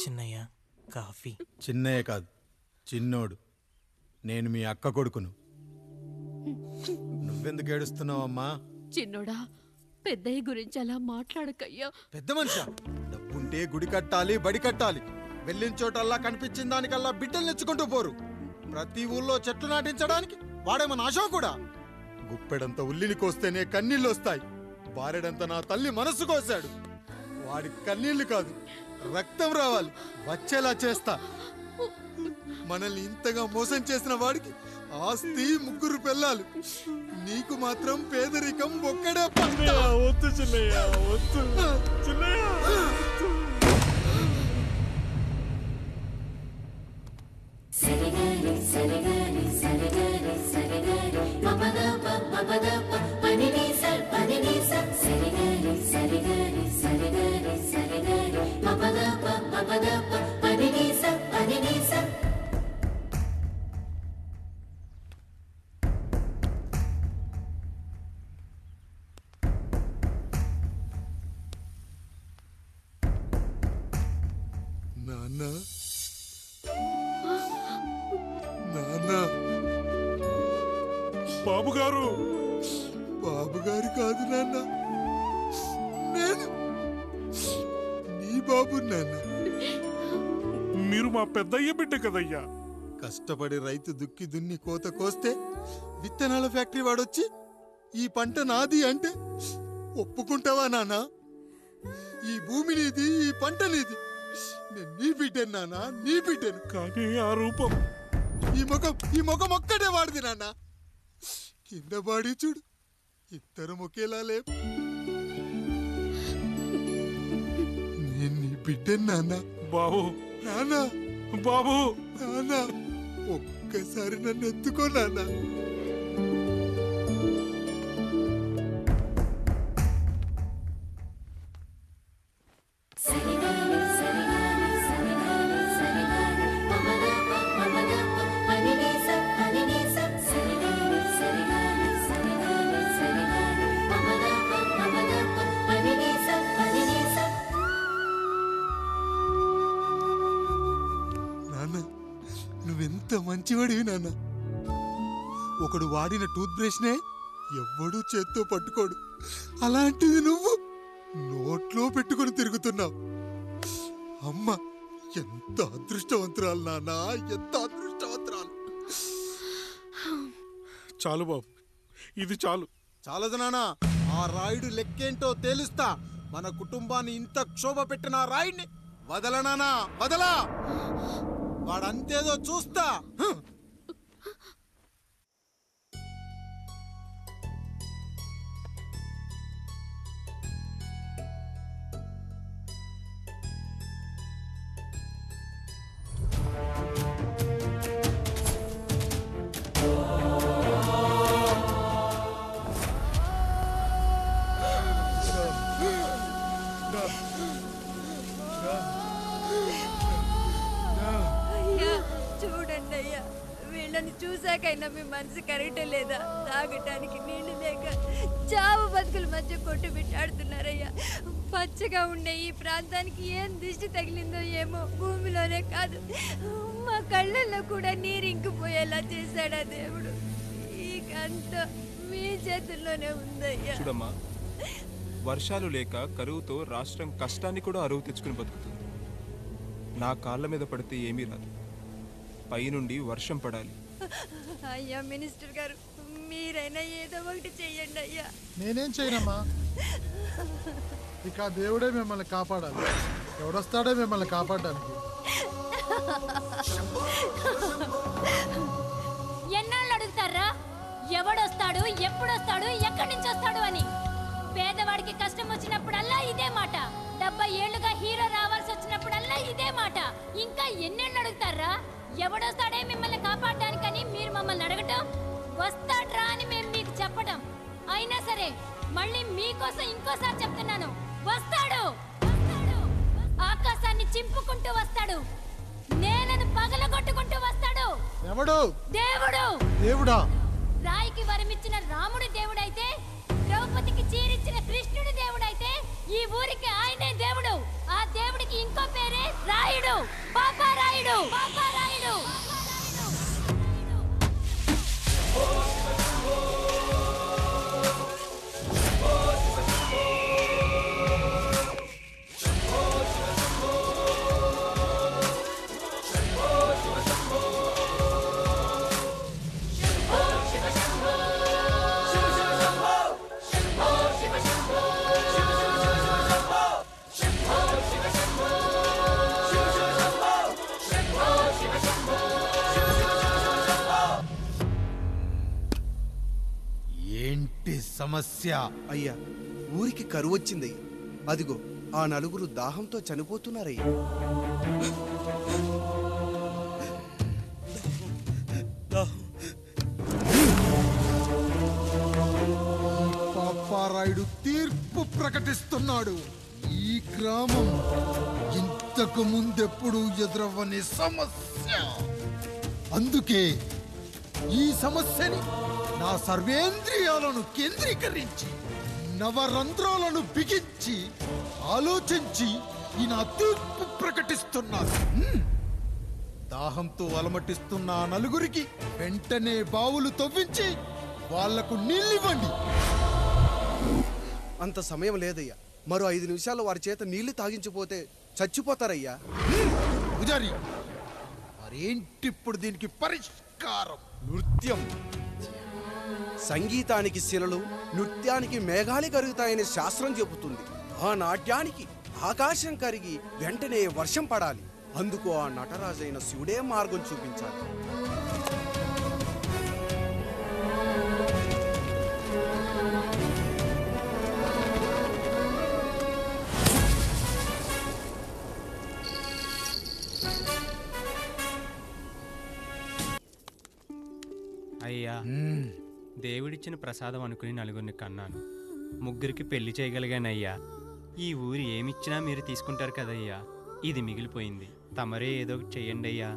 Chinnaiah coffee. Chinnaiah కాదు, చిన్నోడు. నేను మీ అక్క కొడుకును. నువ్వెందుకు ఏడుస్తున్నావమ్మా? చిన్నోడా, పెద్దయ్య గురించి అలా మాట్లాడకయ్యా. పెద్ద మనిషా, డబ్బుంటే గుడి కట్టాలి, బడి కట్టాలి. వెళ్ళిన చోటల్లా కనిపించిన దానికల్లా బిడ్డలు నెచ్చుకుంటూ పోరు. ప్రతి ఊళ్ళో చెట్లు నాటించడానికి వాడేమన్నా ఆశ కూడా. గుప్పెడంత ఉల్లిని కోస్తేనే కన్నీళ్ళు వస్తాయి. బారెడంత నా తల్లి మనస్సు కోసాడు. వాడి కన్నీళ్లు కాదు, రక్తం రావాలి, వచ్చేలా చేస్తా. మనల్ని ఇంతగా మోసం చేసిన వాడికి ఆస్తి 3 పిల్లలు, నీకు మాత్రం పేదరికం ఒక్కడే. వద్దు చిన్నయ్య, వద్దు చిన్నయ్య. నాన్న, నాన్న. బాబుగారు. బాబుగారు కాదు నాన్న, నేను నీ బాబు నాన్న. మీరు మా పెద్దయ్య బిడ్డ కదయ్యా. కష్టపడి రైతు దుక్కి దున్ని కోత కోస్తే విత్తనాల ఫ్యాక్టరీ వాడొచ్చి ఈ పంట నాది అంటే ఒప్పుకుంటావా నాన్న? ఈ భూమి నీది, ఈ పంట నీది. నేను నీ బిడ్డను నాన్న, నీ బిడ్డను. కానీ ఆ రూపం, ఈ ముఖం ఒక్కడే వాడిది నాన్న. కింద బాడి చూడు, ఇద్దరు ఒకేలా లేవు. నేను నీ బిడ్డను నాన్న. బాబు, నాన్న, బాబు, నాన్న, ఒక్కసారి నన్ను ఎత్తుకో నాన్న. నువ్వెంత మంచివాడివి నాన్న. ఒకడు వాడిన టూత్ బ్రష్ నే ఎవ్వడూ చేత్తో పట్టుకోడు. అలాంటిది నువ్వు నోట్లో పెట్టుకుని తిరుగుతున్నావు. అమ్మ ఎంత అదృష్టవంతురాలు నాన్న, ఎంత అదృష్టవంతురాలు. చాలు బాబు, ఇది చాలు. చాలదు నాన్న, ఆ రాయుడు లెక్కేంటో తేలుస్తా. మన కుటుంబాన్ని ఇంత క్షోభ పెట్టిన ఆ రాయుడిని వదలనానా, వదలా. వాడంతేదో చూస్తా. చూడండి అయ్యా, వీళ్ళని చూసాకైనా మీ మనసు కరెక్ట్ లేదా? తాగటానికి నీళ్లు లేక చావు బతుకుల మధ్య కొట్టు బిట్టాడుతున్నారయ్యా. పచ్చగా ఉండే ఈ ప్రాంతానికి ఏం దిష్టి తగిలిందో ఏమో. భూమిలోనే కాదు, మా కళ్ళల్లో కూడా నీరు ఇంకిపోయేలా చేశాడా దేవుడు. ఈకంతా మీ చేతుల్లోనే ఉందయ్యా. చూడమ్మా, వర్షాలు లేక కరువుతో రాష్ట్రం కష్టాన్ని కూడా అరువు తెచ్చుకుని బతుకుతుంది. నా కాళ్ళ మీద పడితే ఏమీ రాదు, పైనుండి వర్షం పడాలి. అయ్యా మినిస్టర్ గారు, మీరైనా ఏదో ఒకటి చెయ్యండి అయ్యా. నేనేం చేయనమ్మా, ఇక దేవుడే మిమ్మల్ని కాపాడాలి. ఎవడొస్తాడే మిమ్మల్ని కాపాడడానికి? ఎన్నాళ్ళు అడుగుతారా ఎవడొస్తాడు, ఎప్పుడొస్తాడు, ఎక్కడి నుంచి వస్తాడు అని? పేదవాడికి కష్టం వచ్చినప్పుడల్లా ఇదే మాట. 70 ఏళ్లుగా హీరో రావాల్సి వచ్చినప్పుడల్లా ఇదే మాట. ఇంకా ఎన్నేళ్ళు అడుగుతారా? ఎవడొస్తాడే మిమ్మల్ని కాపాడడానికని మీరు మమ్మల్ని అడగటం, వస్తాడ్రా అని మేము మీకు చెప్పటం. అయినా సరే మళ్ళీ మీకోసం ఇంకోసారి చెప్తున్నాను, వస్తాడు. ఆకాశాన్ని చింపుకుంటూ వస్తాడు, నేలను పగలగొట్టుకుంటూ వస్తాడు. ఎవడు? దేవుడు. దేవుడా? రాయికి వరమిచ్చిన రాముడి దేవుడైతే, ద్రౌపదికి చీరిచ్చిన కృష్ణుడి దేవుడైతే, ఈ ఊరికి పేరే రాయుడు, పాపా రాయుడు, పాపా రాయుడు. ఏంటి సమస్య? అయ్యా, ఊరికి కరువు వచ్చిందయ్యా. అదిగో ఆ నలుగురు దాహంతో చనిపోతున్నారయ్యా. పాపారాయుడు తీర్పు ప్రకటిస్తున్నాడు. ఈ గ్రామం ఇంతకు ముందెప్పుడు ఎదురవ్వని సమస్య. అందుకే ఈ సమస్యని నా సర్వేంద్రియాలను కేంద్రీకరించి నవరంధ్రాలను బిగించి ఆలోచించి ఈ నా తీర్పు ప్రకటిస్తున్నాను. దాహంతో అలమటిస్తున్న ఆ నలుగురికి వెంటనే బావులు తవ్వించి వాళ్లకు నీళ్ళివ్వండి. అంత సమయం లేదయ్యా. మరో 5 నిమిషాల్లో వారి చేత నీళ్లు తాగించిపోతే చచ్చిపోతారయ్యా. పూజారి, మరేంటిప్పుడు దీనికి పరిష్కారం? నృత్యం. సంగీతానికి శిలలు, నృత్యానికి మేఘాలు కరుగుతాయని శాస్త్రం చెబుతుంది. ఆ నాట్యానికి ఆకాశం కరిగి వెంటనే వర్షం పడాలి. అందుకు ఆ నటరాజైన శివుడే మార్గం చూపించాలి. అయ్యా, దేవుడిచ్చిన ప్రసాదం అనుకుని నలుగురిని కన్నాను. 3 పెళ్లి చేయగలిగానయ్యా. ఈ ఊరు ఏమిచ్చినా మీరు తీసుకుంటారు కదయ్యా. ఇది మిగిలిపోయింది. తమరే ఏదో ఒకటి చెయ్యండి అయ్యా.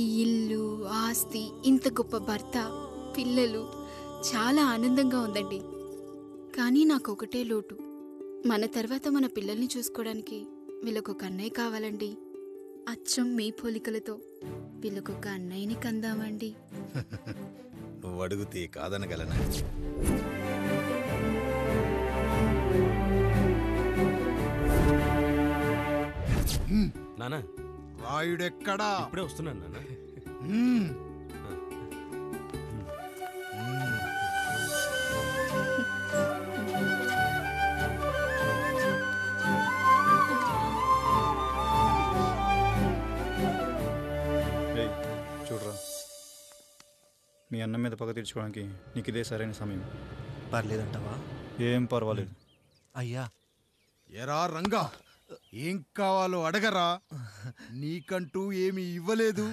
ఈ ఇల్లు, ఆస్తి, ఇంత గొప్ప భర్త, పిల్లలు, చాలా ఆనందంగా ఉందండి. కానీ నాకు ఒకటే లోటు. మన తర్వాత మన పిల్లల్ని చూసుకోవడానికి వీళ్ళకొక అన్నయ్య కావాలండి. అచ్చం మీ పోలికలతో వీళ్ళకొక అన్నయ్యని కందామండి. నువ్వు అడిగితే కాదనగలనా? నానా, రాయుడెక్కడా? ఇప్పుడే వస్తున్నాను నాన్న. చూడరా, మీ అన్న మీద పగ తీర్చుకోవడానికి నీకు ఇదే సరైన సమయం. పర్లేదంటావా? ఏం పర్వాలేదు. అయ్యా, ఎరా రంగా, ఏం కావాలో అడగరా. నీకంటూ ఏమి ఇవ్వలేదు,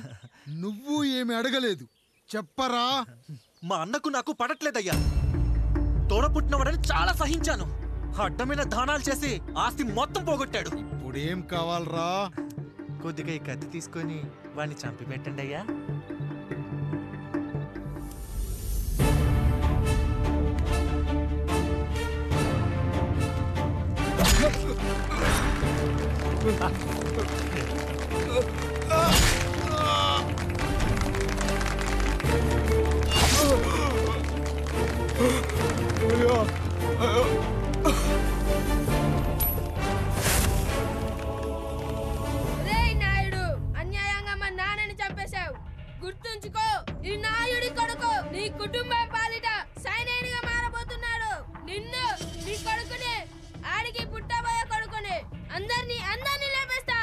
నువ్వు ఏమి అడగలేదు. చెప్పరా. మా అన్నకు నాకు పడట్లేదయ్యా. తోడ పుట్టినవాడని చాలా సహించాను. అడ్డమైన దానాలు చేసి ఆస్తి మొత్తం పోగొట్టాడు. ఇప్పుడేం కావాలరా? కొద్దిగా ఈ కత్తి తీసుకొని వాడిని చంపి పెట్టండి అయ్యా. నాయుడు, అన్యాయంగా మా నాన్నని చంపేశావు. గుర్తుంచుకో, ఈ నాయుడి కొడుకు నీ కుటుంబం పాలిట సైనికుడిగా మారబోతున్నాడు. నిన్ను, నీ కొడుకుని, ఆడికి పుట్టబోయే కొడుకుని, అందరినీ లేపేస్తా.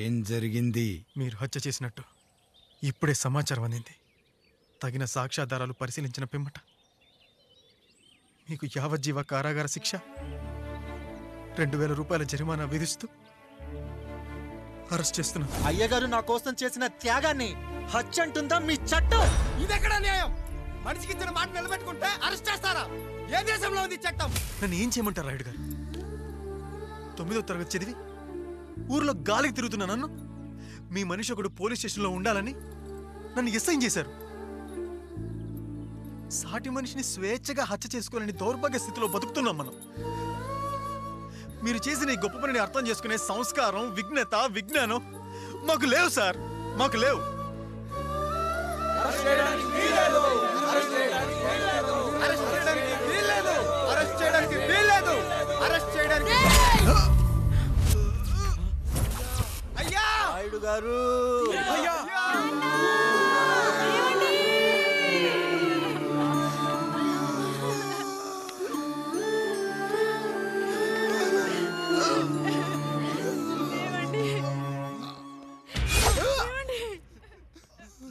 ఏం జరిగింది? మీరు హత్య చేసినట్టు ఇప్పుడే సమాచారం అందింది. తగిన సాక్ష్యాధారాలు పరిశీలించిన పిమ్మట మీకు యావజ్జీవ కారాగార శిక్ష, 2000 రూపాయల జరిమానా విధిస్తూ అరెస్ట్ చేస్తున్నాను. అయ్యగారు నా కోసం చేసిన త్యాగాన్ని హత్య అంటుందా మీ చట్టం? ఇదెక్కడ న్యాయం? మనిషికి ఇచ్చిన మాట నిలబెట్టుకుంటే అరెస్ట్ చేస్తారా? ఏ దేశంలో ఉంది చట్టం? నన్ను ఏం చేయమంటారు రాయుడు గారు? 9వ తరగతి చదివి ఊర్లో గాలికి తిరుగుతున్నా నన్ను మీ మనిషి ఒకడు పోలీస్ స్టేషన్లో ఉండాలని నన్ను ఎస్ఐన్ చేశారు. సాటి మనిషిని స్వేచ్ఛగా హత్య చేసుకోవాలని దౌర్భాగ్య స్థితిలో బతుకుతున్నాం మనం. మీరు చేసిన ఈ గొప్ప పనిని అర్థం చేసుకునే సంస్కారం, విజ్ఞత, విజ్ఞానం మాకు లేవు సార్, మాకు లేవు. అయ్యా రాయుడు గారు, అయ్యా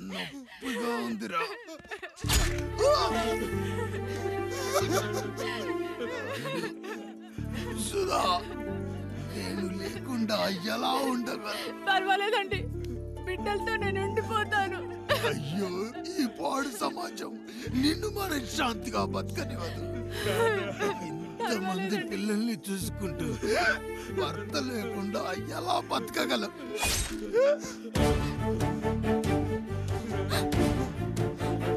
నొప్పిగా ఉందిరా. సుధా, నేను లేకుండా ఎలా ఉండగా? పర్వాలేదండి, బిడ్డలతో నేను ఉండిపోతాను. అయ్యో, ఈ పాడు సమాజం నిన్ను మనశ్శాంతిగా బతకనివ్వదు. ఇంతమంది పిల్లల్ని చూసుకుంటూ భర్త లేకుండా ఎలా బతకగలం?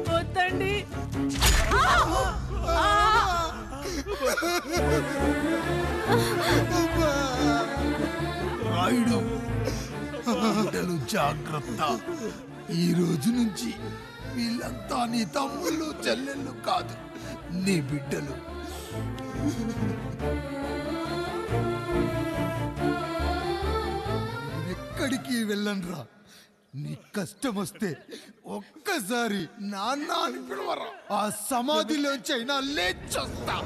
వద్దండి. రాయుడు, బిడ్డలు జాగ్రత్త. ఈ రోజు నుంచి వీళ్ళంతా నీ తమ్ముళ్ళు చెల్లెళ్ళు కాదు, నీ బిడ్డలు. ఎక్కడికి వెళ్ళనురా. నీ కష్టం వస్తే ఒక్కసారి నాన్న అని పిలవరా. ఆ సమాధిలోంచి అయినా లేచొస్తా.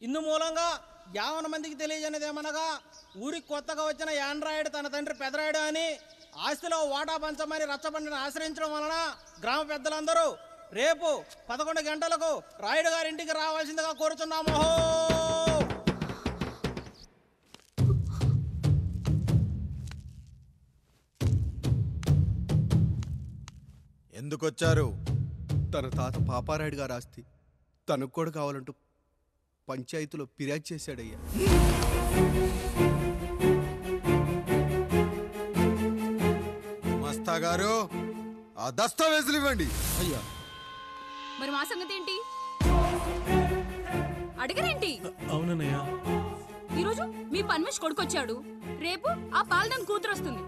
ఇందు మూలంగా 50 మందికి తెలియజేయనిదేమనగా, ఊరికి కొత్తగా వచ్చిన యాండ్రాయిడ్ తన తండ్రి పెదరాయుడు అని ఆస్తిలో వాటా పంచమని రచ్చబండిని ఆశ్రయించడం వలన గ్రామ పెద్దలందరూ రేపు 11 గంటలకు రాయుడు గారింటికి రావాల్సిందిగా కోరుచున్నాము. ఎందుకొచ్చారు? తన తాత పాపారాయుడు గారు ఆస్తి తనకు కూడా కావాలంటూ పంచాయతీలో ఫిర్యాదు చేశాడయ్యా. మస్తా గారు, ఆ దస్తావేజులు ఇవ్వండి. అయ్యా, మరి మా సంగతి ఏంటి? అడగరేంటి? అవునన్నయ్యా, ఈరోజు మీ పన్మేష్ కొడుకొచ్చాడు, రేపు ఆ పాలదం కూతురు వస్తుంది.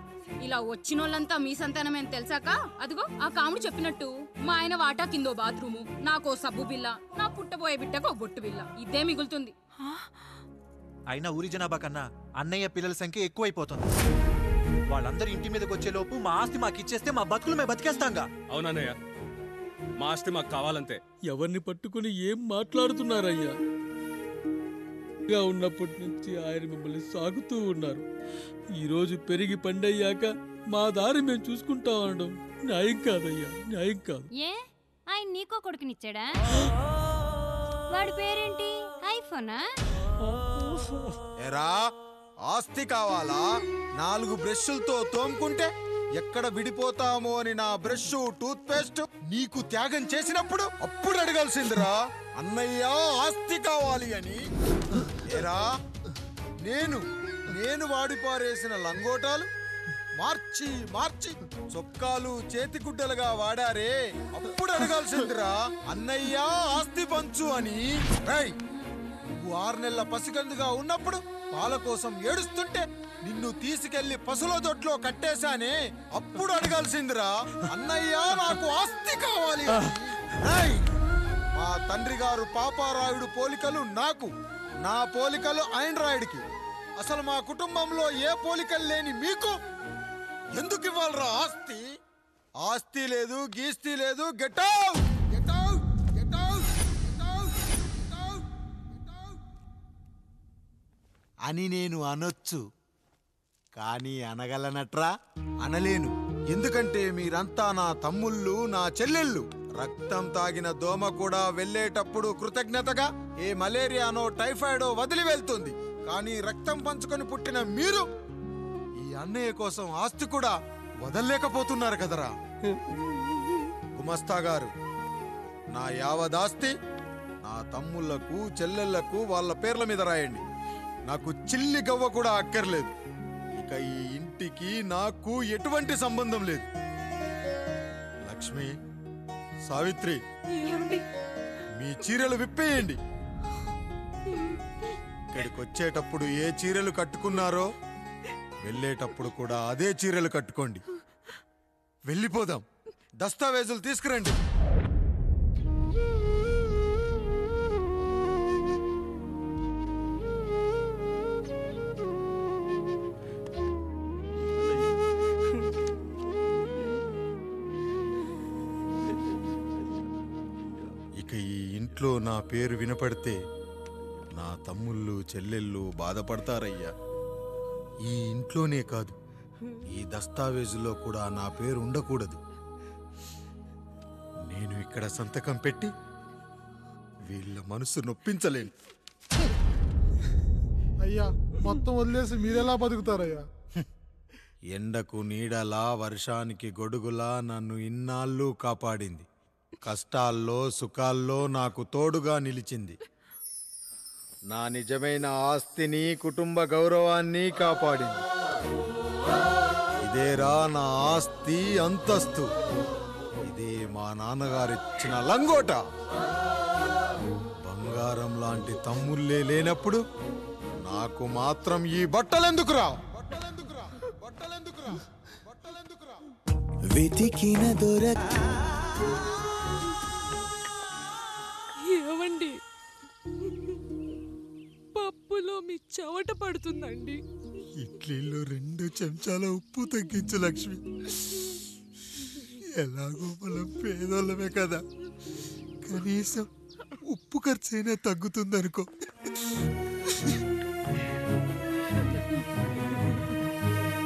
ఇలా వచ్చినోళ్ళంతా మీ సంతానమే అని తెలిసాక అదిగో ఆ కాముడు చెప్పినట్టు మా ఆయన వాటా కిందో బాత్రూము, నాకో సబ్బు బిల్ల, నా పుట్టబోయే బిడ్డకు ఓ బొట్టు బిల్ల, ఇదే మిగులుతుంది. అయినా ఊరి జనాభా కన్నా అన్నయ్య పిల్లల సంఖ్య ఎక్కువైపోతుంది. వాళ్ళందరూ ఇంటి మీదకి వచ్చే లోపు మా ఆస్తి మాకు ఇచ్చేస్తే మా బతుకులు మేము బతికేస్తాంగా. అవునన్నయ్య, మా ఆస్తి మాకు కావాలంతే. ఎవరిని పట్టుకుని ఏం మాట్లాడుతున్నారయ్యా? గా ఉన్నప్పటి నుంచి ఆయన మిమ్మల్ని సాగుతూ ఉన్నారు. ఈరోజు పెరిగి పండయ్యాక మా దారి మేము చూసుకుంటాం అనడం న్యాయం కాదయ్యా, న్యాయం కాదు. ఏ ఆయన నీకో కొడుకునిచ్చాడా? వాడి పేరేంటి? ఐఫోనా? ఎరా, ఆస్తి కావాలా? 4 బ్రష్లతో తోముకుంటే ఎక్కడ విడిపోతామో అని నా బ్రష్, టూత్ పేస్ట్ నీకు త్యాగం చేసినప్పుడు అప్పుడు అడగాల్సిందిరా, అన్నయ్య ఆస్తి కావాలి అని. ఎరా, నేను వాడిపారేసిన లంగోటాలు మార్చి మార్చి చొక్కాలు చేతిగుడ్డలుగా వాడారే, అప్పుడు అడగాల్సిందిరా, అన్నయ్య ఆస్తి పంచు అని. నువ్వు 6 నెలల పసిగందుగా ఉన్నప్పుడు పాల కోసం ఏడుస్తుంటే నిన్ను తీసుకెళ్లి పసుల దొడ్లో కట్టేశానే, అప్పుడు అడగాల్సిందిరా, అన్నయ్య నాకు ఆస్తి కావాలి అని. మా తండ్రి గారు పాపారాయుడు పోలికలు నాకు, నా పోలికలు ఆండ్రాయిడ్కి. అసలు మా కుటుంబంలో ఏ పోలికలు లేని మీకు ఎందుకు ఇవ్వాలరా ఆస్తి? ఆస్తి లేదు, గీస్తి లేదు. Get out, get out, get out, get out, get out, get out అని నేను అనొచ్చు, కానీ అనగలనట్రా? అనలేను. ఎందుకంటే మీరంతా నా తమ్ముళ్ళు, నా చెల్లెళ్ళు. రక్తం తాగిన దోమ కూడా వెళ్ళేటప్పుడు కృతజ్ఞతగా ఏ మలేరియానో టైఫాయిడో వదిలి వెళ్తుంది. కానీ రక్తం పంచుకొని పుట్టిన మీరు ఈ అన్నయ్య కోసం ఆస్తి కూడా వదల్లేకపోతున్నారు కదరా. గుమస్తా గారు, నా యావదాస్తి నా తమ్ముళ్లకు, చెల్లెళ్లకు వాళ్ళ పేర్ల మీద రాయండి. నాకు చిల్లి గవ్వ కూడా అక్కర్లేదు. ఇక ఈ ఇంటికి నాకు ఎటువంటి సంబంధం లేదు. లక్ష్మి, సావిత్రి, మీ చీరలు విప్పేయండి. ఇక్కడికి వచ్చేటప్పుడు ఏ చీరలు కట్టుకున్నారో వెళ్ళేటప్పుడు కూడా అదే చీరలు కట్టుకోండి. వెళ్ళిపోదాం. దస్తావేజులు తీసుకురండి. ఇక ఈ ఇంట్లో నా పేరు వినపడితే నా తమ్ముళ్ళు, చెల్లెళ్ళు బాధపడతారయ్యా. ఈ ఇంట్లోనే కాదు, ఈ దస్తావేజులో కూడా నా పేరు ఉండకూడదు. నేను ఇక్కడ సంతకం పెట్టి వీళ్ళ మనసు నొప్పించలేను. అయ్యా, మొత్తం వదిలేసి మీరెలా బతుకుతారయ్యా? ఎండకు నీడలా, వర్షానికి గొడుగులా నన్ను ఇన్నాళ్ళు కాపాడింది. కష్టాల్లో, సుఖాల్లో నాకు తోడుగా నిలిచింది. నా నిజమైన ఆస్తిని, కుటుంబ గౌరవాన్ని కాపాడింది. ఇదేరా నా ఆస్తి, అంతస్తు. ఇదే మా నాన్నగారిచ్చిన లంగోట. బంగారం లాంటి తమ్ముళ్ళే లేనప్పుడు నాకు మాత్రం ఈ బట్టలెందుకురా? వెతికిన దొరక ఏవండి, పప్పులో మీ చెమట పడుతుందండి. ఇడ్లీలో 2 చెంచాల ఉప్పు తగ్గించు లక్ష్మి. ఎలాగో మనం పేదోళ్ళమే కదా, కనీసం ఉప్పు ఖర్చైనా తగ్గుతుందనుకో.